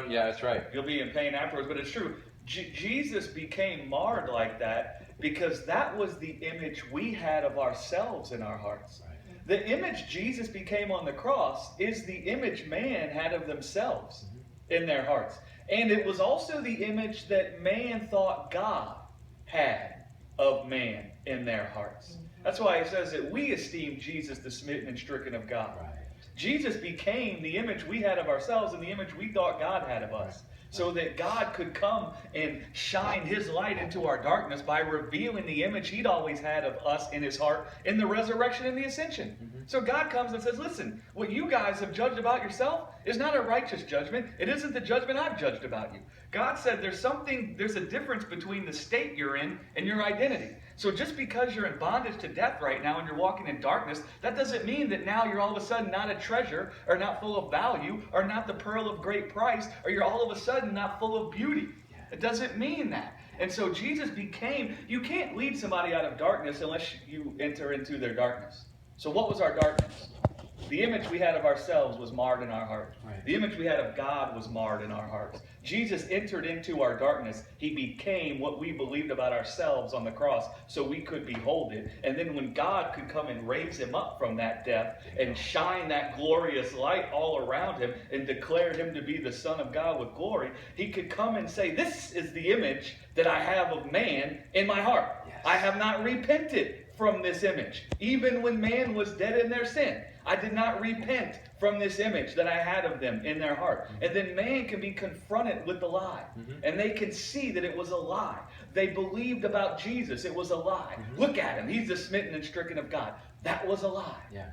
don't, yeah, that's right. You'll be in pain afterwards. But it's true. Jesus became marred like that because that was the image we had of ourselves in our hearts. Right. The image Jesus became on the cross is the image man had of themselves in their hearts. And it was also the image that man thought God had of man in their hearts. That's why it says that we esteem Jesus the smitten and stricken of God. Right. Jesus became the image we had of ourselves and the image we thought God had of us. So that God could come and shine his light into our darkness by revealing the image he'd always had of us in his heart in the resurrection and the ascension. So God comes and says, listen, what you guys have judged about yourself is not a righteous judgment. It isn't the judgment I've judged about you. God said there's a difference between the state you're in and your identity. So just because you're in bondage to death right now and you're walking in darkness, that doesn't mean that now you're all of a sudden not a treasure or not full of value or not the pearl of great price or you're all of a sudden not full of beauty. It doesn't mean that. And so Jesus became, you can't lead somebody out of darkness unless you enter into their darkness. So what was our darkness? The image we had of ourselves was marred in our heart. Right. The image we had of God was marred in our hearts. Jesus entered into our darkness. He became what we believed about ourselves on the cross so we could behold it. And then when God could come and raise him up from that death and shine that glorious light all around him and declare him to be the Son of God with glory, he could come and say, this is the image that I have of man in my heart. Yes. I have not repented from this image. Even when man was dead in their sin, I did not repent from this image that I had of them in their heart. And then man can be confronted with the lie. And they can see that it was a lie. They believed about Jesus. It was a lie. Look at him. He's the smitten and stricken of God. That was a lie. Yeah.